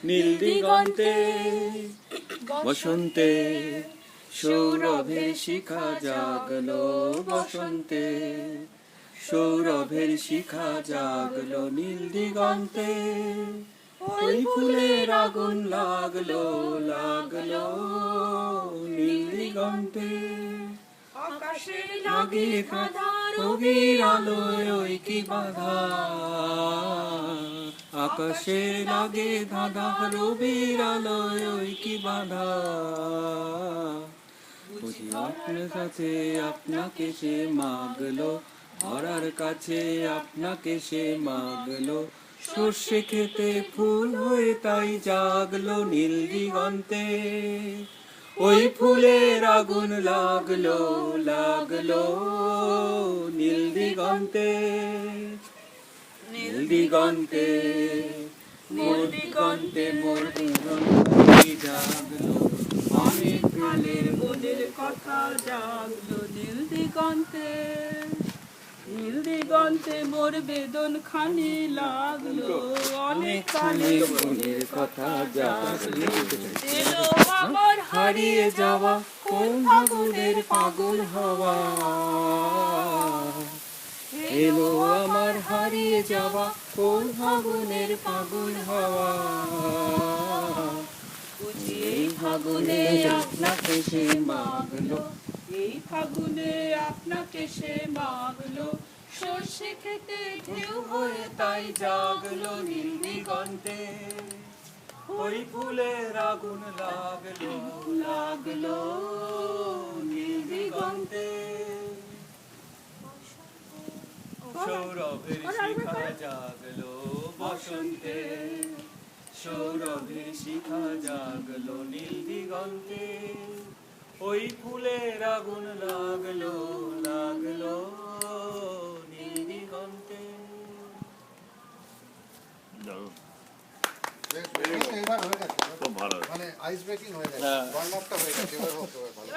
নীল দিগন্তে বসন্তে সৌরভের শিখা জাগলো বসন্তে সৌরভের শিখা জাগলো নীল দিগন্তে ওই ফুলের আগুন লাগলো লাগলো নীল দিগন্তে আকাশে লাগে কাঁধা রবির আলোয় ওই কি বাধা আকাশে লাগে ধাঁধা রবির আলোয় ওই কি বাধা বুঝি আপনার কাছে আপনাকে সে মাগলো ধরার কাছে আপনাকে সে মাগলো সর্ষে খেতে ফুল হয়ে তাই জাগলো নীল দিগন্তে ওই ফুলের আগুন লাগলো লাগলো নীল দিগন্তে নীল দিগন্তে মোর দিগন্তে মোর দিগন্তে জাগলো অনেক কালের মনের কথা জাগলো নীল দিগন্তে নীল দিগন্তে মোর বেদন খানি লাগলো অনেক কালে মনের কথা জাগলো এলো আমার হারিয়ে যাওয়া কোন ফাগুনের ফাগুন হওয়া এলো আমার হারিয়ে যাওয়া কোন ফাগুনের ফাগুন হওয়া এই ফাগুনে আপনাকে সে মাগলো এই ফাগুনে আপনাকে সে মাগলো সর্ষে খেতে ঢেউ হয়ে তাই জাগলো নীল দিগন্তে ওই ফুলের আগুন লাগলো লাগলো নীল দিগন্তে সৌরভের শিখা জাগলো বসন্তে সৌরভের শিখা জাগলো নীল দিগন্তে ওই ফুলের আগুন লাগলো লাগলো নীল দিগন্তে এবার হয়ে গেছে খুব ভালো মানে আইস ব্রেকিং হয়ে গেছে হ্যাঁ। ওয়ার্ম আপটা হয়ে গেছে এবার হোক, এবার ভালো